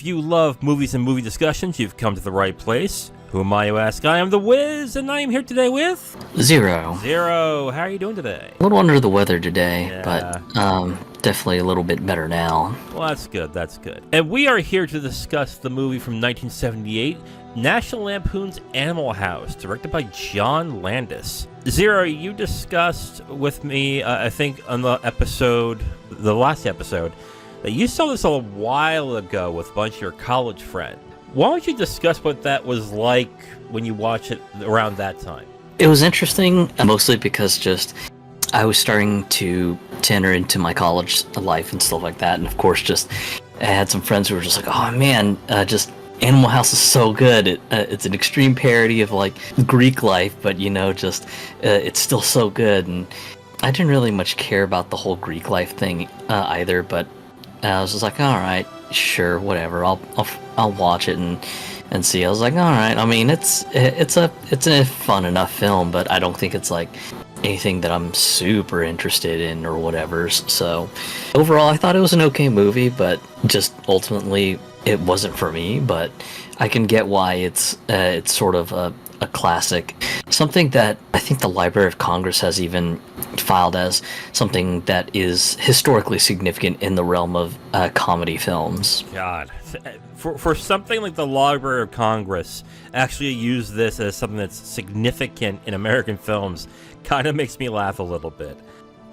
If you love movies and movie discussions, you've come to the right place. Who am I, you ask? I am The Wiz, and I am here today with... Zero. How are you doing today? A little under the weather today, Yeah. but definitely a little bit better now. Well, that's good. And we are here to discuss the movie from 1978, National Lampoon's Animal House, directed by John Landis. Zero, you discussed with me, I think on the last episode, that you saw this a while ago with a bunch of your college friends. Why don't you discuss what that was like when you watched it around that time? It was interesting, mostly because I was starting to enter into my college life and stuff like that, and of course I had some friends who were just like, oh man, Animal House is so good. It's an extreme parody of like Greek life, but it's still so good. And I didn't really much care about the whole Greek life thing either, but I was just like, all right, sure, whatever. I'll watch it and see. I was like, all right. I mean, it's a fun enough film, but I don't think it's like anything that I'm super interested in or whatever. So overall, I thought it was an okay movie, but just ultimately it wasn't for me. But I can get why it's sort of a classic, something that I think the Library of Congress has even filed as something that is historically significant in the realm of comedy films. God, for something like the Library of Congress actually use this as something that's significant in American films kind of makes me laugh a little bit.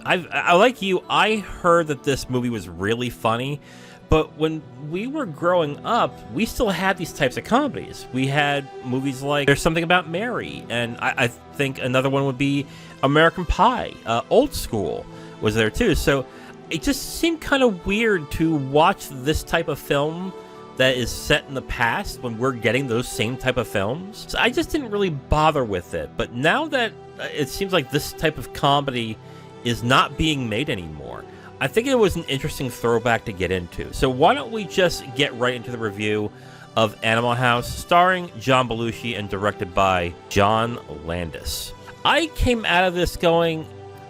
I like you, I heard that this movie was really funny, but when we were growing up, we still had these types of comedies. We had movies like There's Something About Mary, and I think another one would be American Pie. Old School was there too. So it just seemed kind of weird to watch this type of film that is set in the past when we're getting those same type of films. So I just didn't really bother with it. But now that it seems like this type of comedy is not being made anymore, I think it was an interesting throwback to get into. So why don't we just get right into the review of Animal House, starring John Belushi and directed by John Landis. I came out of this going,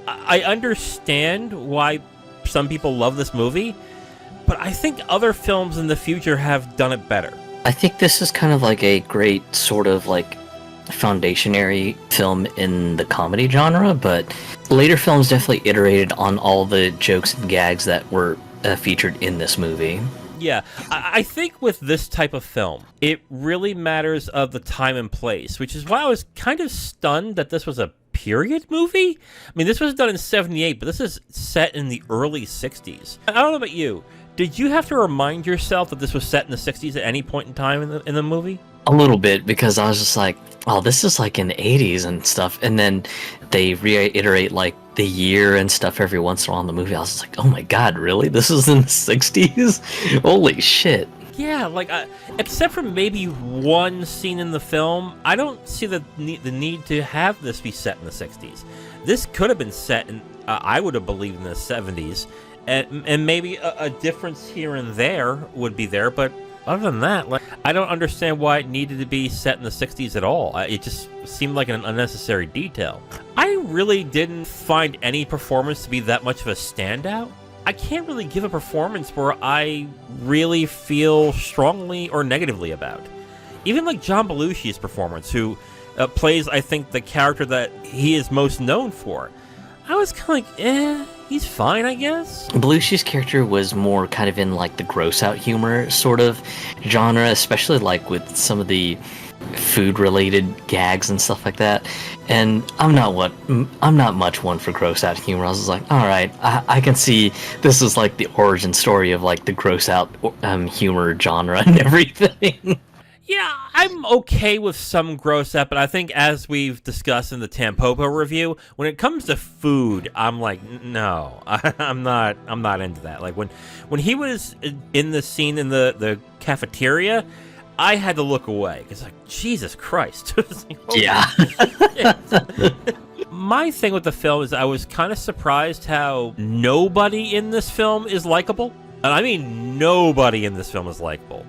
I understand why some people love this movie, but I think other films in the future have done it better. I think this is kind of like a great sort of like foundationary film in the comedy genre, but later films definitely iterated on all the jokes and gags that were featured in this movie. Yeah, I think with this type of film, it really matters of the time and place, which is why I was kind of stunned that this was a period movie. I mean, this was done in 78, but this is set in the early 60s. I don't know about you. Did you have to remind yourself that this was set in the 60s at any point in time in the movie? A little bit, because I was just like, oh, this is like in the 80s and stuff. And then they reiterate like the year and stuff every once in a while in the movie. I was just like, oh my god, really? This is in the 60s? Holy shit. Yeah, like, except for maybe one scene in the film, I don't see the need to have this be set in the 60s. This could have been set in, I would have believed, in the 70s. And maybe a difference here and there would be there, but other than that, like, I don't understand why it needed to be set in the 60s at all. It just seemed like an unnecessary detail. I really didn't find any performance to be that much of a standout. I can't really give a performance where I really feel strongly or negatively about. Even like John Belushi's performance, who plays, I think, the character that he is most known for. I was kind of like, he's fine, I guess. Belushi's character was more kind of in like the gross out humor sort of genre, especially like with some of the food related gags and stuff like that. And I'm not much one for gross out humor. I was just like, all right, I can see this is like the origin story of like the gross out humor genre and everything. Yeah, I'm okay with some gross out, but I think as we've discussed in the Tampopo review, when it comes to food, I'm like, no, I'm not into that. Like when he was in the scene in the cafeteria, I had to look away. It's like, Jesus Christ. Like, yeah. My thing with the film is I was kind of surprised how nobody in this film is likable. And I mean nobody in this film is likable.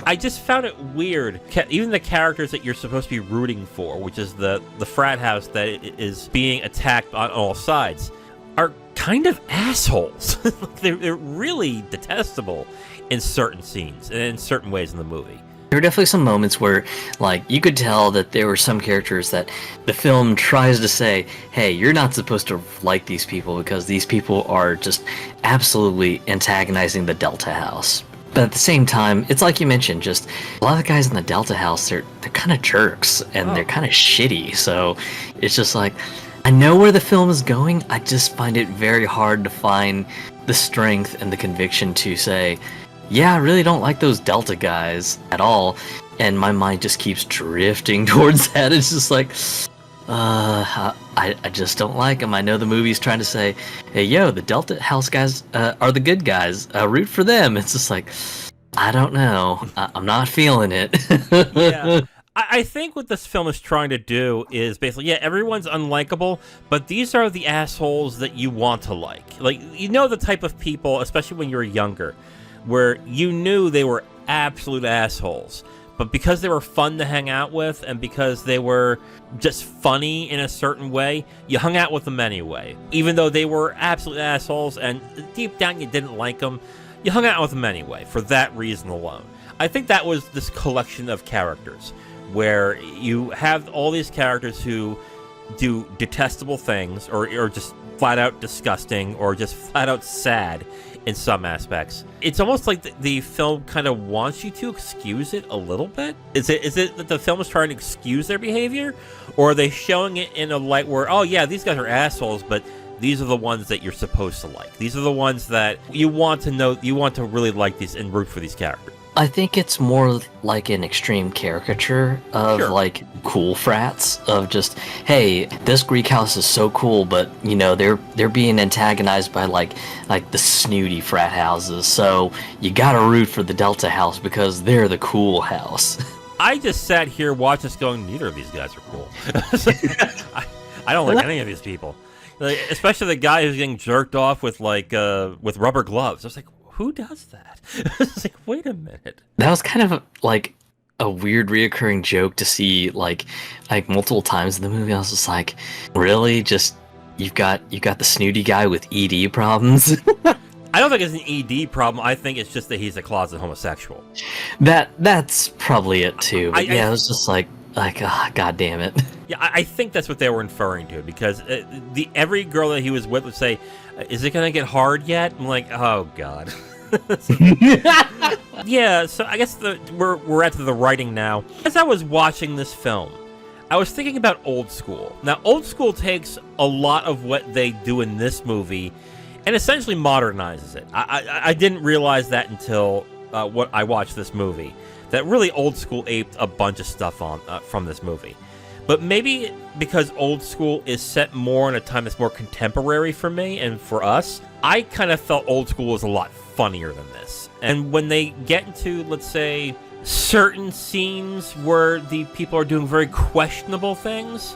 I just found it weird. Even the characters that you're supposed to be rooting for, which is the frat house that is being attacked on all sides, are kind of assholes. They're really detestable. in certain scenes and in certain ways in the movie. There were definitely some moments where, like, you could tell that there were some characters that the film tries to say, hey, you're not supposed to like these people because these people are just absolutely antagonizing the Delta House. But at the same time, it's like you mentioned, just a lot of the guys in the Delta House, they're kind of jerks and they're kind of shitty. So it's just like, I know where the film is going. I just find it very hard to find the strength and the conviction to say, yeah, I really don't like those Delta guys at all. And my mind just keeps drifting towards that. It's just like, I just don't like them. I know the movie's trying to say, hey, yo, the Delta House guys are the good guys. Root for them. It's just like, I don't know. I'm not feeling it. Yeah. I think what this film is trying to do is basically, yeah, everyone's unlikable, but these are the assholes that you want to like. Like, you know the type of people, especially when you were younger, where you knew they were absolute assholes, but because they were fun to hang out with and because they were just funny in a certain way, you hung out with them anyway. Even though they were absolute assholes and deep down you didn't like them, you hung out with them anyway for that reason alone. I think that was this collection of characters where you have all these characters who do detestable things or just flat out disgusting or just flat out sad in some aspects. It's almost like the film kind of wants you to excuse it a little bit. Is it that the film is trying to excuse their behavior, or are they showing it in a light where, oh yeah, these guys are assholes, but these are the ones that you're supposed to like. These are the ones that you want to know, you want to really like these and root for these characters. I think it's more like an extreme caricature of like cool frats of just, hey, this Greek house is so cool, but you know they're being antagonized by like the snooty frat houses. So you gotta root for the Delta house because they're the cool house. I just sat here watching this going, neither of these guys are cool. I don't like any of these people, like, especially the guy who's getting jerked off with with rubber gloves. I was like, who does that? It's like, wait a minute. That was kind of like a weird reoccurring joke to see like multiple times in the movie. I was just like, really? Just you've got the snooty guy with ED problems? I don't think it's an ED problem. I think it's just that he's a closet homosexual. That's probably it too. But I was just like, God damn it. Yeah, I think that's what they were inferring to, because every girl that he was with would say, is it going to get hard yet? I'm like, oh, God. Yeah, so I guess we're at the writing now. As I was watching this film, I was thinking about Old School. Now, Old School takes a lot of what they do in this movie and essentially modernizes it. I didn't realize that until what I watched this movie, that really Old School aped a bunch of stuff from this movie. But maybe because Old School is set more in a time that's more contemporary for me and for us, I kind of felt Old School was a lot funnier than this. And when they get into, let's say, certain scenes where the people are doing very questionable things,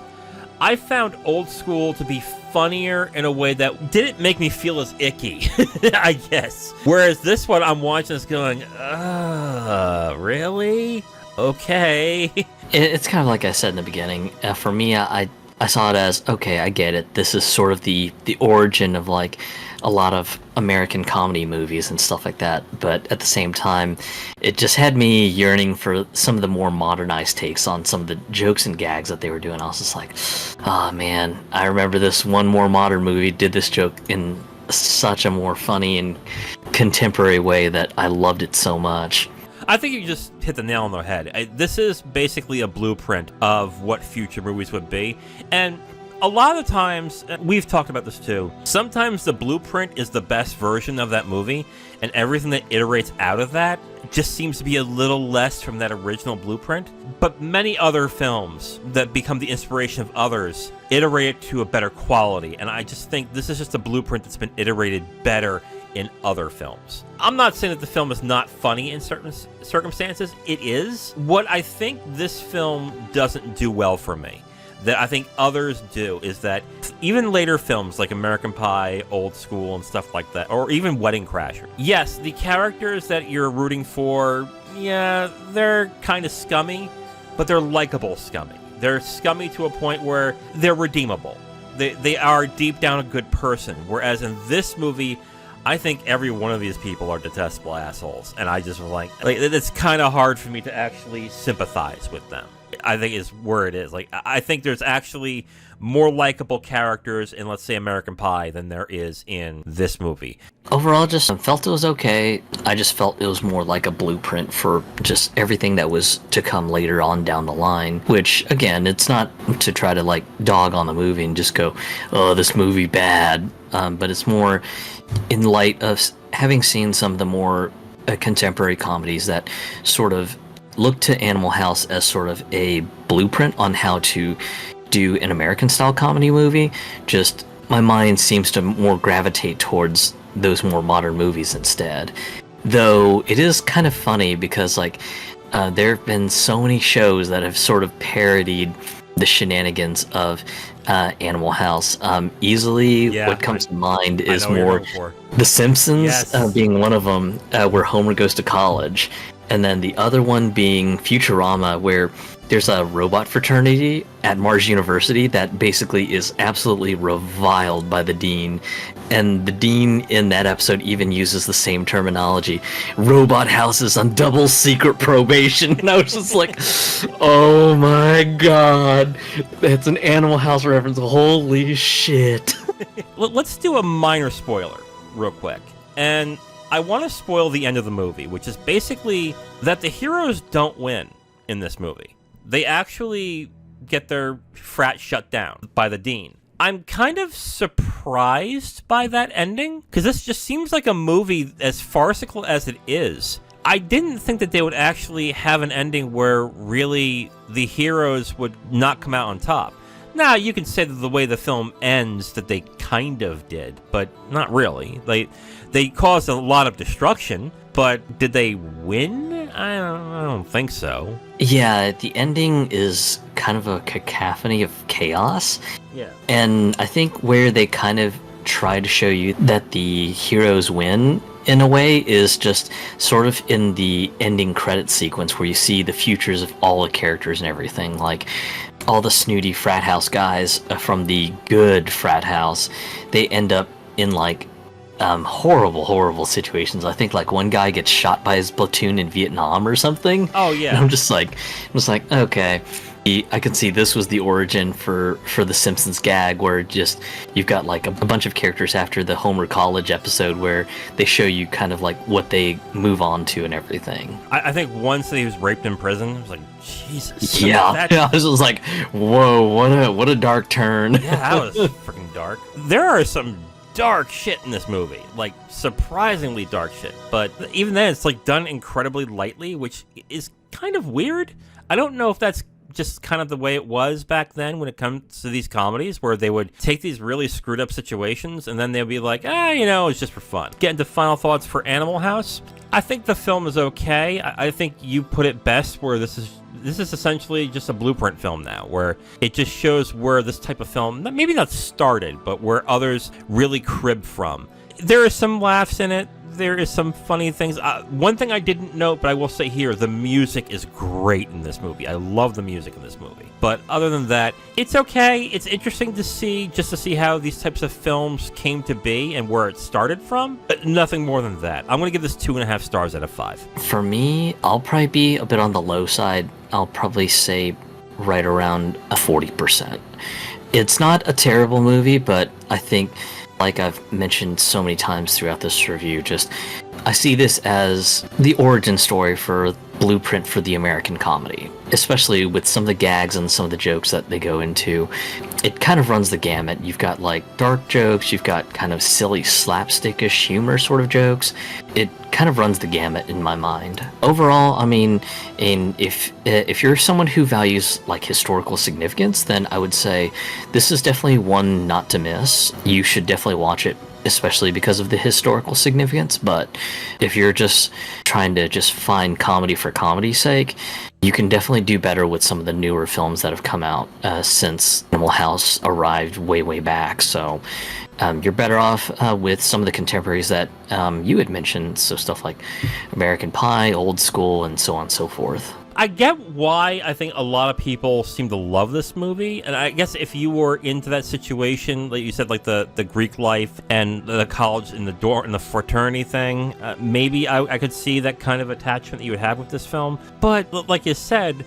I found Old School to be funnier in a way that didn't make me feel as icky, I guess. Whereas this one, I'm watching this going, really? Okay. It's kind of like I said in the beginning. For me, I saw it as, okay, I get it. This is sort of the origin of like a lot of American comedy movies and stuff like that. But at the same time, it just had me yearning for some of the more modernized takes on some of the jokes and gags that they were doing. I was just like, oh man, I remember this one more modern movie did this joke in such a more funny and contemporary way that I loved it so much. I think you just hit the nail on the head. This is basically a blueprint of what future movies would be. And a lot of the times, we've talked about this too, sometimes the blueprint is the best version of that movie, and everything that iterates out of that just seems to be a little less from that original blueprint. But many other films that become the inspiration of others iterate it to a better quality, and I just think this is just a blueprint that's been iterated better in other films. I'm not saying that the film is not funny in certain circumstances. It is. What I think this film doesn't do well for me, that I think others do, is that even later films like American Pie, Old School, and stuff like that, or even Wedding Crashers, yes, the characters that you're rooting for, yeah, they're kind of scummy, but they're likable scummy. They're scummy to a point where they're redeemable. They are deep down a good person, whereas in this movie, I think every one of these people are detestable assholes, and I just was like it's kind of hard for me to actually sympathize with them. I think is where it is. Like, I think there's actually more likable characters in, let's say, American Pie than there is in this movie. Overall, just felt it was okay. I just felt it was more like a blueprint for just everything that was to come later on down the line, which, again, it's not to try to, like, dog on the movie and just go, oh, this movie bad, but it's more in light of having seen some of the more contemporary comedies that sort of look to Animal House as sort of a blueprint on how to do an American-style comedy movie. Just my mind seems to more gravitate towards those more modern movies instead. Though it is kind of funny because, like, there have been so many shows that have sort of parodied the shenanigans of Animal House. Easily, what comes to mind is more The Simpsons, being one of them, where Homer goes to college. And then the other one being Futurama, where there's a robot fraternity at Mars University that basically is absolutely reviled by the dean. And the dean in that episode even uses the same terminology, robot houses on double secret probation. And I was just like, oh my god, that's an Animal House reference. Holy shit. Let's do a minor spoiler real quick. And I want to spoil the end of the movie, which is basically that the heroes don't win in this movie. They actually get their frat shut down by the dean. I'm kind of surprised by that ending, because this just seems like a movie as farcical as it is. I didn't think that they would actually have an ending where really the heroes would not come out on top. Now, you can say that the way the film ends that they kind of did, but not really. They caused a lot of destruction, but did they win? I don't think so. Yeah, the ending is kind of a cacophony of chaos. Yeah. And I think where they kind of try to show you that the heroes win, in a way, is just sort of in the ending credit sequence where you see the futures of all the characters and everything. Like, all the snooty frat house guys from the good frat house, they end up in, like, horrible situations. I think, like, one guy gets shot by his platoon in Vietnam or something. Oh, yeah. And I'm just like, okay. I can see this was the origin for the Simpsons gag, where just you've got like a bunch of characters after the Homer College episode where they show you kind of like what they move on to and everything. I think once he was raped in prison, I was like, Jesus. Yeah, I was just like, whoa, what a dark turn. Yeah, that was freaking dark. There are some dark shit in this movie, like surprisingly dark shit. But even then, it's like done incredibly lightly, which is kind of weird. I don't know if that's just kind of the way it was back then when it comes to these comedies, where they would take these really screwed up situations and then they'll be like, it's just for fun. Get into final thoughts for Animal House. I think the film is okay. I think you put it best, where this is essentially just a blueprint film now, where it just shows where this type of film, maybe not started, but where others really crib from. There are some laughs in it. There is some funny things. One thing I didn't note, but I will say here, the music is great in this movie. I love the music in this movie. But other than that, it's okay. It's interesting to see how these types of films came to be and where it started from. But nothing more than that. I'm going to give this 2.5 stars out of 5. For me, I'll probably be a bit on the low side. I'll probably say right around a 40%. It's not a terrible movie, but I think, like I've mentioned so many times throughout this review, I see this as the origin story for blueprint for the American comedy, especially with some of the gags and some of the jokes that they go into. It kind of runs the gamut. You've got like dark jokes, you've got kind of silly slapstickish humor sort of jokes. It kind of runs the gamut in my mind. Overall, I mean, if you're someone who values like historical significance, then I would say this is definitely one not to miss. You should definitely watch it, especially because of the historical significance. But if you're just trying to just find comedy for comedy's sake, you can definitely do better with some of the newer films that have come out since Animal House arrived way back. So you're better off with some of the contemporaries that you had mentioned, so stuff like American Pie, Old School, and so on and so forth. I get why I think a lot of people seem to love this movie, and I guess if you were into that situation, like you said, like the Greek life and the college and the fraternity thing, maybe I could see that kind of attachment that you would have with this film. But like you said,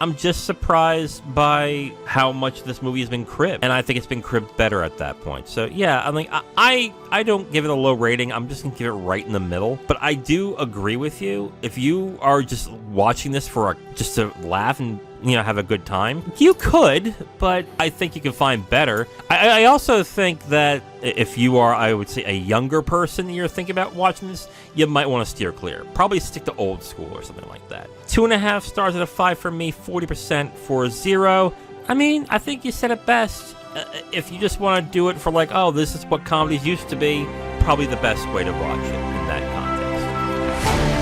I'm just surprised by how much this movie has been cribbed, and I think it's been cribbed better at that point. So yeah, I mean, I don't give it a low rating. I'm just gonna give it right in the middle. But I do agree with you. If you are just watching this for just to laugh and have a good time, you could, but I think you can find better. I also think that if you are, I would say, a younger person and you're thinking about watching this, you might want to steer clear. Probably stick to old school or something like that. 2.5 stars out of 5 for me, 40% for 0. I mean, I think you said it best. If you just want to do it for like, oh, this is what comedies used to be, probably the best way to watch it in that context.